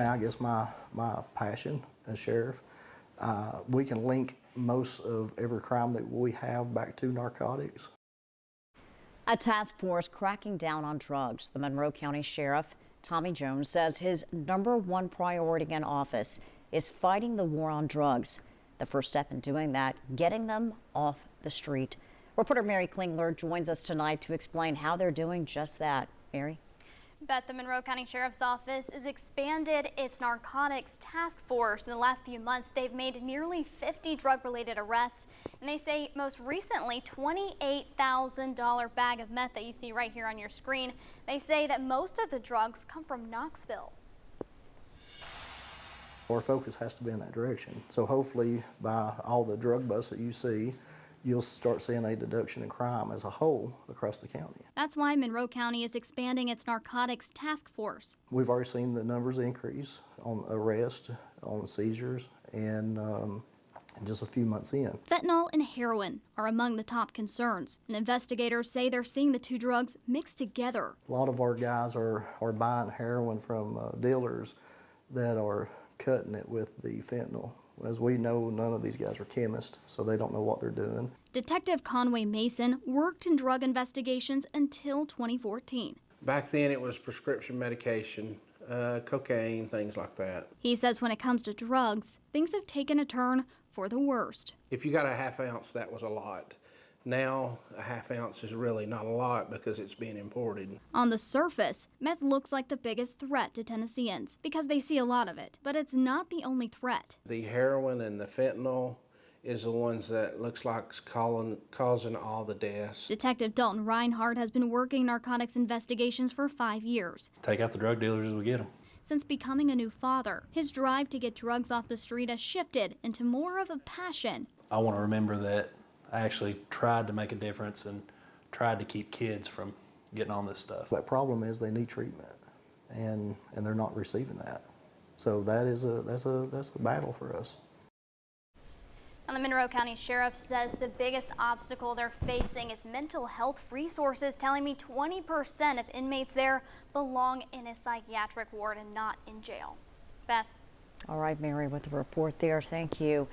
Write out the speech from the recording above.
I guess my passion as sheriff, we can link most of every crime that we have back to narcotics. A task force cracking down on drugs. The Monroe County Sheriff, Tommy Jones, says his #1 priority in office is fighting the war on drugs. The first step in doing that, getting them off the street. Reporter Mary Klingler joins us tonight to explain how they're doing just that. Mary? Beth, the Monroe County Sheriff's Office has expanded its narcotics task force. In the last few months, they've made nearly 50 drug-related arrests, and they say most recently, $28,000 bag of meth that you see right here on your screen. They say that most of the drugs come from Knoxville. Our focus has to be in that direction. So hopefully by all the drug busts that you see, you'll start seeing a deduction in crime as a whole across the county. That's why Monroe County is expanding its narcotics task force. We've already seen the numbers increase on arrests, on seizures, and just a few months in. Fentanyl and heroin are among the top concerns, and investigators say they're seeing the two drugs mixed together. A lot of our guys are buying heroin from dealers that are cutting it with the fentanyl. As we know, none of these guys are chemists, so they don't know what they're doing. Detective Conway Mason worked in drug investigations until 2014. Back then it was prescription medication, cocaine, things like that. He says when it comes to drugs, things have taken a turn for the worst. If you got a half ounce, that was a lot. Now, a half ounce is really not a lot because it's being imported. On the surface, meth looks like the biggest threat to Tennesseans because they see a lot of it, but it's not the only threat. The heroin and the fentanyl is the ones that looks like causing all the deaths. Detective Dalton Reinhardt has been working narcotics investigations for 5 years. Take out the drug dealers as we get them. Since becoming a new father, his drive to get drugs off the street has shifted into more of a passion. I want to remember that I actually tried to make a difference and tried to keep kids from getting on this stuff. That problem is they need treatment, and they're not receiving that. So that's a battle for us. And the Monroe County Sheriff says the biggest obstacle they're facing is mental health resources, telling me 20% of inmates there belong in a psychiatric ward and not in jail. Beth? All right, Mary, with the report there. Thank you.